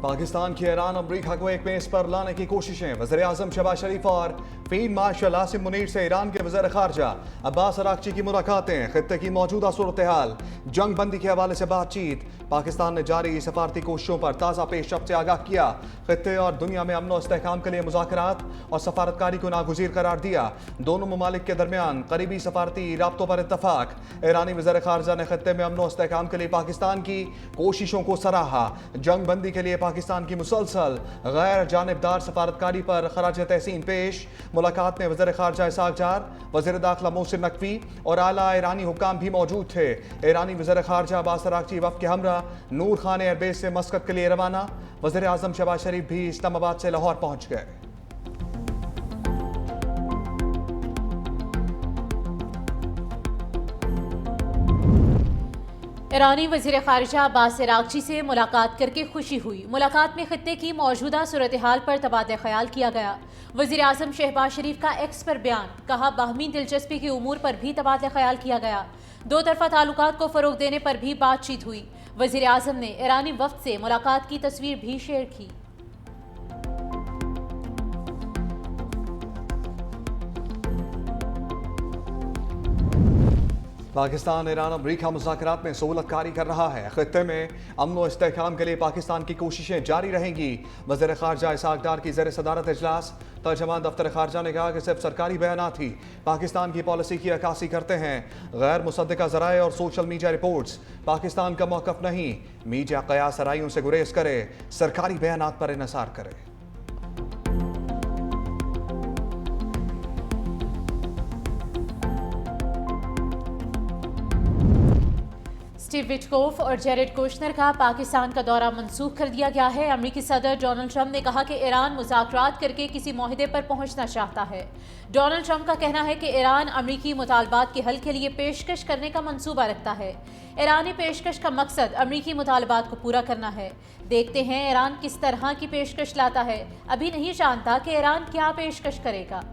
पाकिस्तान की ईरान अमरीका को एक मेज पर लाने की कोशिशें। वज़ीर आज़म शहबाज शरीफ और फील्ड मार्शल आसिम मुनीर से ईरान के वज़ीर ख़ारजा अब्बास अराग़ची की मुलाकातें। ख़ित्ते की मौजूदा सूरत हाल, जंग बंदी के हवाले से बातचीत। पाकिस्तान ने जारी सफारती कोशिशों पर ताज़ा पेशरफ्त से आगाह किया। ख़ित्ते और दुनिया में अमन और इस्तेहकाम के लिए मुज़ाकरात और सफारतकारी को नागुज़ीर करार दिया। दोनों ममालिक के दरमियान करीबी सफारती राब्तों पर इत्तफाक। ईरानी वज़ीर ख़ारजा ने ख़ित्ते में अमन और इस्तेहकाम के लिए पाकिस्तान की कोशिशों को सराहा। जंग बंदी के लिए पाकिस्तान की मुसलसल गैर जानिबदार सफारतकारी पर खराज तहसीन पेश। मुलाकात में वज़ीर ख़ारजा इसहाक़ डार, वज़ीर दाखिला मोहसिन नकवी और आला ईरानी हुक्काम भी मौजूद थे। ईरानी वज़ीर ख़ारजा अब्बास अराग़ची वफ़द के हमरा नूर खान एयरबेस से मस्कत के लिए रवाना। वज़ीर आज़म शहबाज शरीफ भी इस्लामाबाद से लाहौर पहुँच गए। ईरानी वज़ीर ख़ारिजा अब्बास अराग़ची से मुलाकात करके खुशी हुई। मुलाकात में ख़ित्ते की मौजूदा सूरत हाल पर तबादला ख्याल किया गया। वज़ीर आज़म शहबाज शरीफ का एक्स पर बयान, कहा बाहमी दिलचस्पी के उमूर पर भी तबादला ख्याल किया गया। दो तरफ़ा ताल्लुकात को फ़रोग़ देने पर भी बातचीत हुई। वज़ीर आज़म ने ईरानी वफ़द से मुलाकात की तस्वीर भी शेयर की। पाकिस्तान ईरान अमरीका मुज़ाकरात में सहूलतकारी कर रहा है। ख़ित्ते में अमन व इस्तेहकाम के लिए पाकिस्तान की कोशिशें जारी रहेंगी। वज़ीर ख़ारजा इसहाक़ डार की ज़ेर सदारत इजलास। तर्जमान दफ्तर ख़ारजा ने कहा कि सिर्फ सरकारी बयानात ही पाकिस्तान की पॉलिसी की अक्कासी करते हैं। गैर मुसद्दक़ा ज़राए और सोशल मीडिया रिपोर्ट्स पाकिस्तान का मौक़िफ़ नहीं। मीडिया क़यास आराइयों से गुरेज करे, सरकारी बयानात पर इन्हिसार करे। स्टीव विटकोफ और जेरेड कुशनर का पाकिस्तान का दौरा मंसूख कर दिया गया है। अमेरिकी सदर डोनाल्ड ट्रंप ने कहा कि ईरान मुज़ाकरात करके किसी मुआहदे पर पहुंचना चाहता है। डोनाल्ड ट्रंप का कहना है कि ईरान अमेरिकी मुतालबात के हल के लिए पेशकश करने का मंसूबा रखता है। ईरानी पेशकश का मकसद अमेरिकी मुतालबात को पूरा करना है। देखते हैं ईरान किस तरह की पेशकश लाता है। अभी नहीं जानता कि ईरान क्या पेशकश करेगा।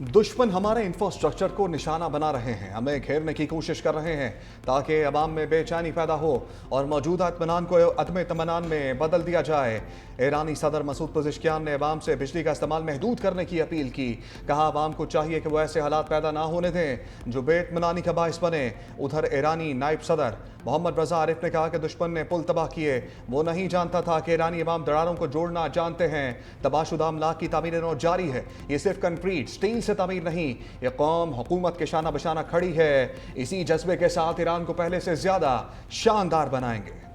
दुश्मन हमारे इंफ्रास्ट्रक्चर को निशाना बना रहे हैं, हमें घेरने की कोशिश कर रहे हैं ताकि अवाम में बेचैनी पैदा हो और मौजूदा इत्मीनान को अदम इत्मीनान में बदल दिया जाए। ईरानी सदर मसूद पज़ेश्कियान ने अवाम से बिजली का इस्तेमाल महदूद करने की अपील की। कहा अवाम को चाहिए कि वो ऐसे हालात पैदा ना होने दें जो बेइत्मीनानी का बाइस बने। उधर ईरानी नायब सदर मोहम्मद रज़ा आरिफ ने कहा कि दुश्मन ने पुल तबाह किए, वो नहीं जानता था कि ईरानी अवाम दरारों को जोड़ना जानते हैं। तबाहशुदा अमलाक की तामीर नौ जारी है। ये सिर्फ कंक्रीट स्टील से तामीर नहीं, ये कौम हुकूमत के शाना बशाना खड़ी है। इसी जज्बे के साथ ईरान को पहले से ज्यादा शानदार बनाएंगे।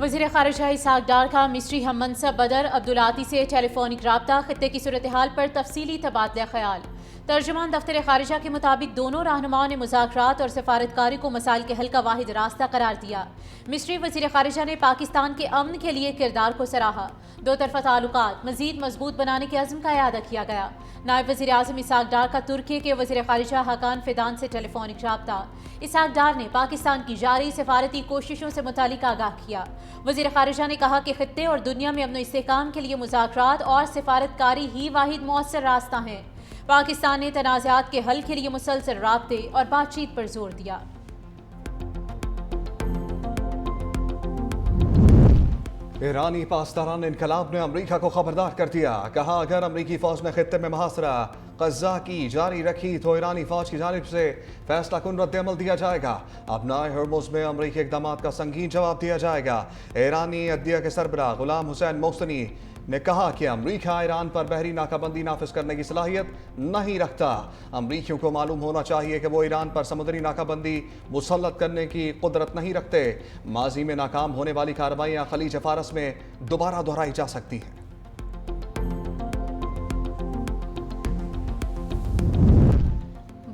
वज़ीर ख़ारिजा इसहाक़ डार का मिस्री हम मनसब बदर अब्दुलाती से टेलीफोनिक राब्ता। ख़ित्ते की सूरत हाल पर तफसीली तबादला ख्याल। तर्जुमान दफ्तर ख़ारिजा के मुताबिक दोनों रहनुमाओं ने मुज़ाकरात और सफारतकारी को मसाइल के हल का वाहिद रास्ता करार दिया। मिस्री वज़ीर ख़ारिजा ने पाकिस्तान के अमन के लिए किरदार को सराहा। दो तरफ़ा ताल्लुकात मज़ीद मजबूत बनाने के अज़्म का इआदा किया गया। नायब वज़ीर आज़म इसहाक़ डार का तुर्की के वज़ीर ख़ारिजा हाकान फिदान से टेलीफोनिक राब्ता। इसहाक़ डार ने पाकिस्तान की जारी सफारती कोशिशों से मुतालिक आगाह किया। वज़ीर ख़ारिजा ने कहा कि ख़ित्ते और दुनिया में अमन इस्तेहकाम के लिए मुज़ाकरात और सफारतकारी ही वाहिद मौसर रास्ता है। पाकिस्तान ने तनाज़ात के हल के लिए मुसलसल राब्ते और बातचीत पर जोर दिया। ईरानी पासदारान इनकलाब ने अमरीका को खबरदार कर दिया। कहा अगर अमरीकी फौज ने खित्ते में मुहासरा ग़ज़्ज़ा की जारी रखी तो ईरानी फौज की जानिब से फैसला कुन रद्द-ए-अमल दिया जाएगा। अपनाए हर्मुज़ में अमरीकी इक़दाम का संगीन जवाब दिया जाएगा। ईरानी अदलिया के सरबराह गुलाम हुसैन मोहसिनी ने कहा कि अमरीका ईरान पर बहरी नाकाबंदी नाफिज करने की सलाहियत नहीं रखता। अमरीकियों को मालूम होना चाहिए कि वो ईरान पर समुद्री नाकाबंदी मुसल्लत करने की कुदरत नहीं रखते। माजी में नाकाम होने वाली कार्रवाइयाँ खलीज फारस में दोबारा दोहराई जा सकती हैं।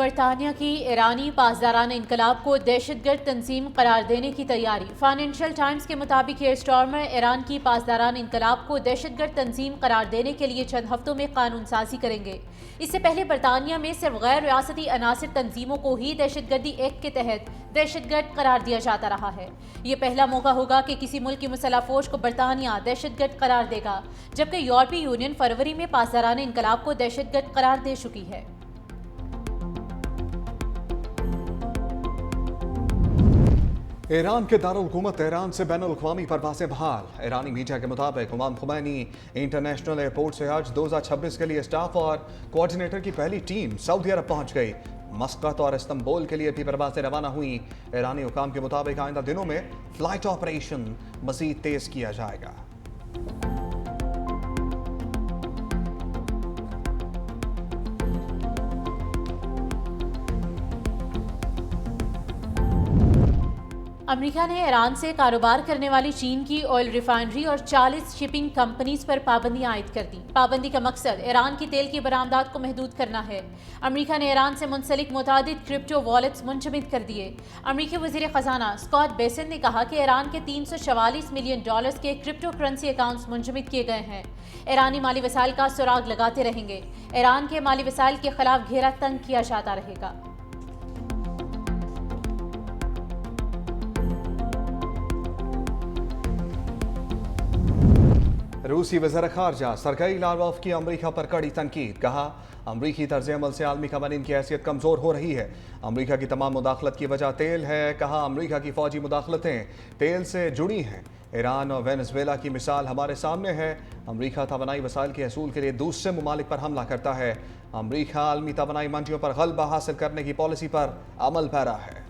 बरतानिया की ईरानी पासदाराना इनकलाब को दहशतगर्द तंजीम करार देने की तैयारी। फाइनेंशियल टाइम्स के मुताबिक एयर स्टॉर्मर ईरान की पासदाराना इनकलाब को दहशतगर्द तंजीम करार देने के लिए चंद हफ्तों में कानून साजी करेंगे। इससे पहले बरतानिया में सिर्फ गैर रियासती अनासिर तंजीमों को ही दहशतगर्दी एक्ट के तहत दहशतगर्द करार दिया जाता रहा है। ये पहला मौका होगा कि किसी मुल्क की मुसल्लह फौज को बरतानिया दहशतगर्द करार देगा, जबकि यूरोपीय यूनियन फरवरी में पासदाराना इनकलाब को दहशतगर्द करार दे चुकी है। ईरान के दारुल हुकूमत तेहरान से बैनुल अक़वामी परवाज़ें बहाल। ईरानी मीडिया के मुताबिक इमाम खुमैनी इंटरनेशनल एयरपोर्ट से आज 2026 के लिए स्टाफ और कोऑर्डिनेटर की पहली टीम सऊदी अरब पहुंच गई। मस्कत और इस्तंबुल के लिए भी परवाज़ें रवाना हुई। ईरानी हुकाम के मुताबिक आइंदा दिनों में फ्लाइट ऑपरेशन मज़ीद तेज़ किया जाएगा। अमेरिका ने ईरान से कारोबार करने वाली चीन की ऑयल रिफाइनरी और 40 शिपिंग कंपनीज पर पाबंदियां आयद कर दी। पाबंदी का मकसद ईरान की तेल की बरामदात को महदूद करना है। अमेरिका ने ईरान से मुंसलिक मुतादिद क्रिप्टो वॉलेट्स मुंजमद कर दिए। अमेरिकी वज़ीर ख़जाना स्कॉट बेसेंट ने कहा कि ईरान के $344 मिलियन के क्रिप्टो करेंसी अकाउंट्स मुंजमद किए गए हैं। ईरानी माली वसाइल का सुराग लगाते रहेंगे। ईरान के माली वसाइल के खिलाफ घेरा तंग किया जाता रहेगा। रूसी वज़ीर ख़ारजा सरगई लावरोव की अमरीका पर कड़ी तनकीद। कहा, अमरीकी तर्ज अमल से आलमी कवानीन की हैसियत कमज़ोर हो रही है। अमरीका की तमाम मुदाखलत की वजह तेल है। कहा, अमरीका की फ़ौजी मुदाखलतें तेल से जुड़ी हैं। ईरान और वेनेज़ुएला की मिसाल हमारे सामने है। अमरीका तवानाई वसाइल के हसूल के लिए दूसरे ममालिक पर हमला करता है। अमरीका आलमी तवानाई मंडियों पर गलबा हासिल करने की पॉलिसी पर अमल पैरा है।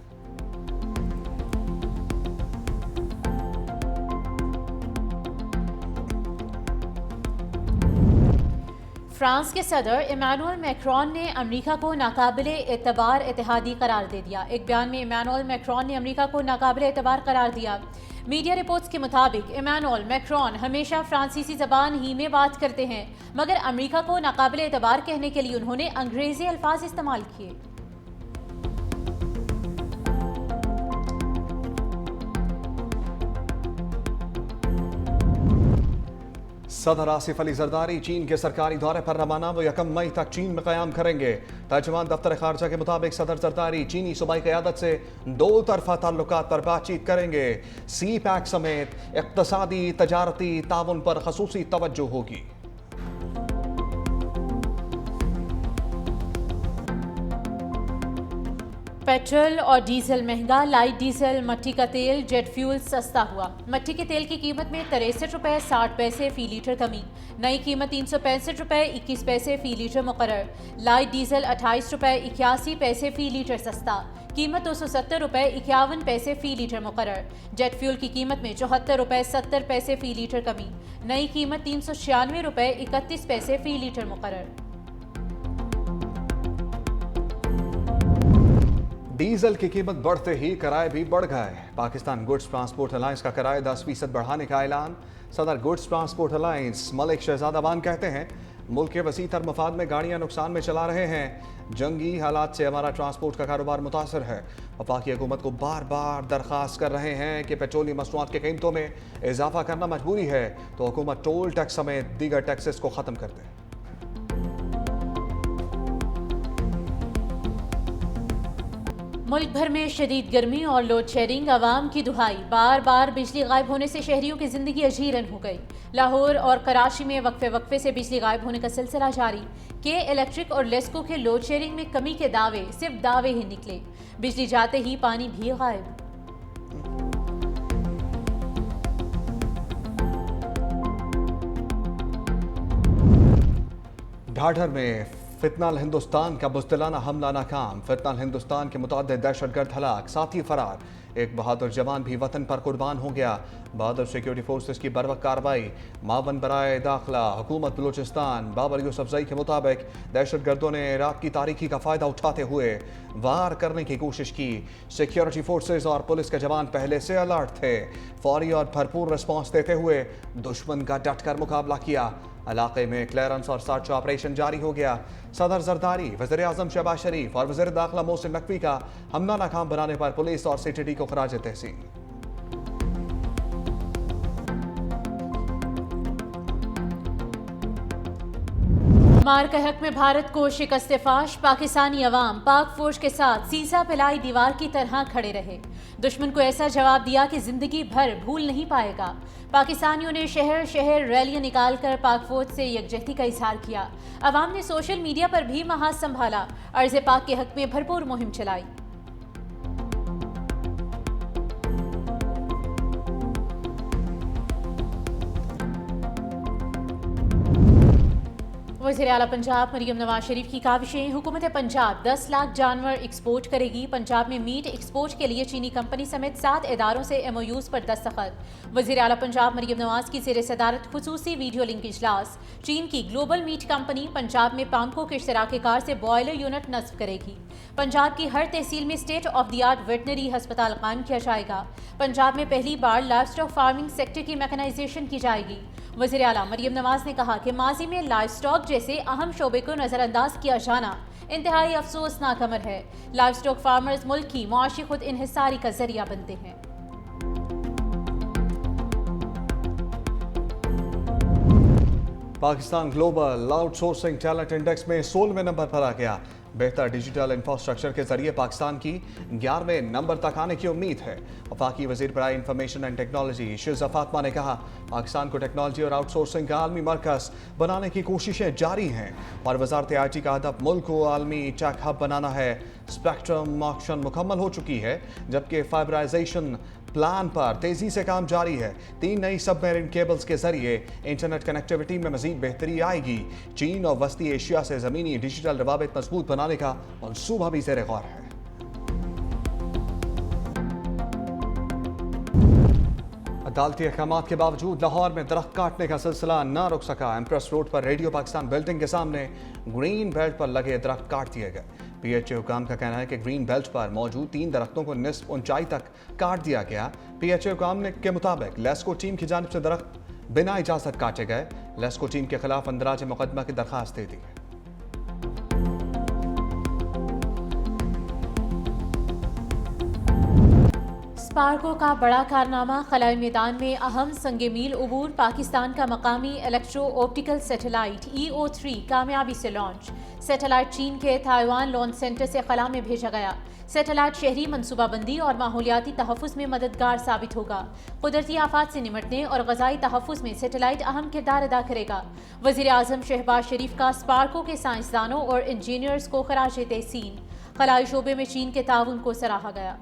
फ्रांस के सदर इमैनुअल मैक्रोन ने अमेरिका को नाकाबिले एतबार इत्तेहादी करार दे दिया। एक बयान में इमैनुअल मैक्रोन ने अमेरिका को नाकाबिले एतबार करार दिया। मीडिया रिपोर्ट्स के मुताबिक इमैनुअल मैक्रोन हमेशा फ्रांसीसी ज़बान ही में बात करते हैं, मगर अमेरिका को नाकाबिले एतबार कहने के लिए उन्होंने अंग्रेजी अल्फाज इस्तेमाल किए। सदर आसिफ अली जरदारी चीन के सरकारी दौरे पर रवाना। वो 1 मई तक चीन में क़याम करेंगे। तर्जुमान दफ्तर खारजा के मुताबिक सदर जरदारी चीनी सूबाई क़यादत से 2 तरफ़ा ताल्लुकात पर बातचीत करेंगे। सी पैक समेत इक़्तिसादी तजारती ताउन पर ख़ुसूसी तवज्जो होगी। पेट्रोल और डीजल महंगा। लाइट डीजल, मट्टी का तेल, जेट फ्यूल सस्ता हुआ। मट्टी के तेल की कीमत में 63 रुपये 60 पैसे फी लीटर कमी। नई कीमत 365 रुपये 21 पैसे फी लीटर मुकर्रर। लाइट डीजल 28 रुपये 81 पैसे फी लीटर सस्ता। कीमत 270 रुपये 51 पैसे फी लीटर मुकर्रर। जेट फ्यूल की कीमत में 74 रुपये 70 पैसे फी लीटर कमी। नई कीमत 396 रुपये 31 पैसे फी लीटर मुकर्रर। डीजल की कीमत बढ़ते ही किराए भी बढ़ गए। पाकिस्तान गुड्स ट्रांसपोर्ट अलायंस का किराया 10% बढ़ाने का ऐलान। सदर गुड्स ट्रांसपोर्ट अलायंस मलिक शहजादा बान कहते हैं, मुल्क के वसी तर मफाद में गाड़ियां नुकसान में चला रहे हैं। जंगी हालात से हमारा ट्रांसपोर्ट का कारोबार मुतासर है। वफाकी हुकूमत को बार बार दरख्वास्त कर रहे हैं कि पेट्रोलियम मसनूआत की कीमतों में इजाफा करना मजबूरी है, तो हुकूमत टोल टैक्स समेत दीगर टैक्सेस को ख़त्म कर दे। मुल्क भर में शदीद गर्मी और लोड शेडिंग, आवाम की दुहाई। बार बार बिजली गायब होने से शहरियों की जिंदगी अजीरन हो गई। लाहौर और कराची में वक्फे वक्फे से बिजली गायब होने का सिलसिला जारी। के इलेक्ट्रिक और लेस्को के लोड शेडिंग में कमी के दावे सिर्फ दावे ही निकले। बिजली जाते ही पानी भी गायब। ढाढर में फितनाल हिंदुस्तान का बुज़दिलाना हमला नाकाम। फितनाल हिंदुस्तान के मुतअद्दिद दहशतगर्द हलाक, साथी फरार। एक बहादुर जवान भी वतन पर कुर्बान हो गया। बहादुर सिक्योरिटी फोर्सेस की बरवक्त कार्रवाई। मावन बराए दाखिला हुकूमत बलूचिस्तान बाबर यूसुफजई के मुताबिक दहशतगर्दों ने रात की तारीकी का फ़ायदा उठाते हुए वार करने की कोशिश की। सिक्योरिटी फोर्सेस और पुलिस के जवान पहले से अलर्ट थे। फौरी और भरपूर रिस्पॉन्स देते हुए दुश्मन का डट कर मुकाबला किया। इलाके में क्लियरेंस और सर्च ऑपरेशन जारी हो गया। सदर जरदारी, वज़ीर आज़म शहबाज शरीफ और वज़ीर दाखिला मोहसिन नकवी का हमला नाकाम बनाने पर पुलिस और सीटीडी को खराज तहसीन। मार के हक में भारत को शिकस्त फाश, पाकिस्तानी अवाम पाक फौज के साथ सीसा पिलाई दीवार की तरह खड़े रहे। दुश्मन को ऐसा जवाब दिया कि जिंदगी भर भूल नहीं पाएगा। पाकिस्तानियों ने शहर शहर रैलियां निकालकर पाक फौज से यकजहती का इजहार किया। अवाम ने सोशल मीडिया पर भी महाज संभाला, अर्ज़ पाक के हक में भरपूर मुहिम चलाई। वज़ीर आला पंजाब मरियम नवाज शरीफ की काविशें। हुकूमत पंजाब 10 लाख जानवर एक्सपोर्ट करेगी। पंजाब में मीट एक्सपोर्ट के लिए चीनी कंपनी समेत 7 इदारों से MOUs पर दस्तखत। वज़ीर आला पंजाब मरियम नवाज की ज़ेर सदारत खुसूसी वीडियो लिंक इजलास। चीन की ग्लोबल मीट कंपनी पंजाब में पामको के इश्तराके कार से बॉयलर यूनिट नस्ब करेगी। पंजाब की हर तहसील में state of the art veterinary अस्पताल कायम किया जाएगा। पंजाब में पहली बार लाइव स्टॉक फार्मिंग सेक्टर की मैकेनाइजेशन की जाएगी। वज़ीर आला मरियम नवाज ने कहा कि माजी में लाइव स्टॉक जैसे अहम शोबे को नज़रअंदाज किया जाना इंतहाई अफसोसनाक अमर है। लाइव स्टॉक फार्मर्स मुल्क की मुआशी खुद इन्हिसारी का जरिया बनते हैं। Pakistan global outsourcing talent index में 16वें नंबर पर आ गया। बेहतर डिजिटल इंफ्रास्ट्रक्चर के जरिए पाकिस्तान की 11वें नंबर तक आने की उम्मीद है। वफाकी वजीर बराए इंफॉर्मेशन एंड टेक्नोलॉजी शिजा फातिमा ने कहा, पाकिस्तान को टेक्नोलॉजी और आउटसोर्सिंग का आलमी मरकज बनाने की कोशिशें जारी हैं और वजारत IT का हदफ मुल्क को आलमी टेक हब बनाना है। स्पेक्ट्रम ऑक्शन मुकम्मल हो चुकी है, जबकि फाइबराइजेशन प्लान पर तेजी से काम जारी है। 3 नई सबमरीन केबल्स के जरिए इंटरनेट कनेक्टिविटी में मजीद बेहतरी आएगी। चीन और वस्ती एशिया से जमीनी डिजिटल रवाबित मजबूत बनाने का मंसूबा भी ज़ेर गौर है। अदालती अहकामात के बावजूद लाहौर में दरख्त काटने का सिलसिला न रुक सका। एम्प्रेस रोड पर रेडियो पाकिस्तान बिल्डिंग के सामने ग्रीन बेल्ट पर लगे दरख्त काट दिए गए। PHA हुकाम का कहना है कि ग्रीन बेल्ट पर मौजूद 3 दरख्तों को निस्फ ऊंचाई तक काट दिया गया। PHA हुकाम के मुताबिक लेस्को टीम की जानिब से दरख्त बिना इजाजत काटे गए। लेस्को टीम के खिलाफ अंदराज मुकदमा की दरखास्त दे दी है। स्पार्को का बड़ा कारनामा, खलाई मैदान में अहम संगे मील उबूर। पाकिस्तान का मकामी इलेक्ट्रो ऑप्टिकल सैटेलाइट EO3 कामयाबी से लॉन्च। सैटेलाइट चीन के ताइवान लॉन्च सेंटर से खला में भेजा गया। सैटेलाइट शहरी मनसूबाबंदी और माहौलियाती तहफ़्फ़ुज़ में मददगार साबित होगा। कुदरती आफात से निमटने और ग़ज़ाई तहफ़्फ़ुज़ में सैटेलाइट अहम किरदार अदा करेगा। वज़ीर आज़म शहबाज शरीफ का स्पार्को के साइंसदानों और इंजीनियर्स को खराज तहसीन। खलाई शोबे में चीन के ताउन को सराहा गया।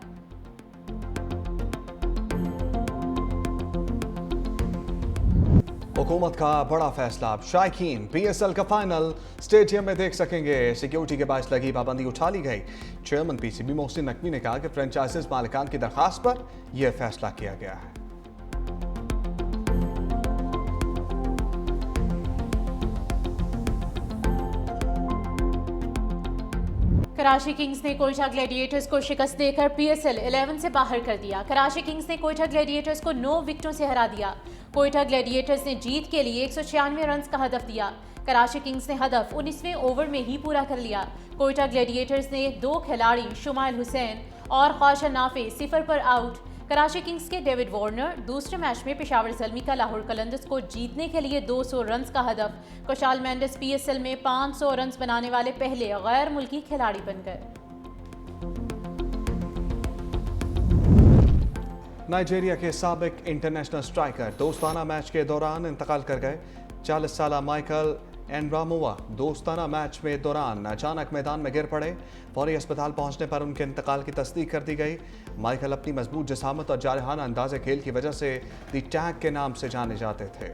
हुकूमत का बड़ा फैसला, अब शायकीन PSL का फाइनल स्टेडियम में देख सकेंगे। सिक्योरिटी के बायस लगी पाबंदी उठा ली गई। चेयरमैन PCB मोहसिन नकवी ने कहा कि फ्रेंचाइजीज मालिकान की दरखास्त पर यह फैसला किया गया है। कराची किंग्स ने कोयटा ग्लैडिएटर्स को शिकस्त देकर PSL 11 से बाहर कर दिया। कराची किंग्स ने कोयटा ग्लैडिएटर्स को 9 विकेटों से हरा दिया। कोयटा ग्लैडिएटर्स ने जीत के लिए 196 रन का हदफ दिया। कराची किंग्स ने हदफ 19वें ओवर में ही पूरा कर लिया। कोयटा ग्लैडिएटर्स ने 2 खिलाड़ी शुमाइल हुसैन और ख्वाजा नाफे 0 पर आउट। कराची किंग्स के डेविड वार्नर दूसरे मैच में पेशावर ज़ल्मी का लाहौर कलंदर्स को जीतने के लिए 200 रन का हदफ। कुशाल मेंडिस PSL में 500 रन बनाने वाले पहले गैर मुल्की खिलाड़ी बन गए। नाइजीरिया के साबिक इंटरनेशनल स्ट्राइकर दोस्ताना मैच के दौरान इंतकाल कर गए। 40 साला माइकल एनरामुआ दोस्ताना मैच में दौरान अचानक मैदान में गिर पड़े। फौरी अस्पताल पहुंचने पर उनके इंतकाल की तस्दीक कर दी गई। माइकल अपनी मजबूत जिसामत और जारहाना अंदाज़े खेल की वजह से दी टैग के नाम से जाने जाते थे।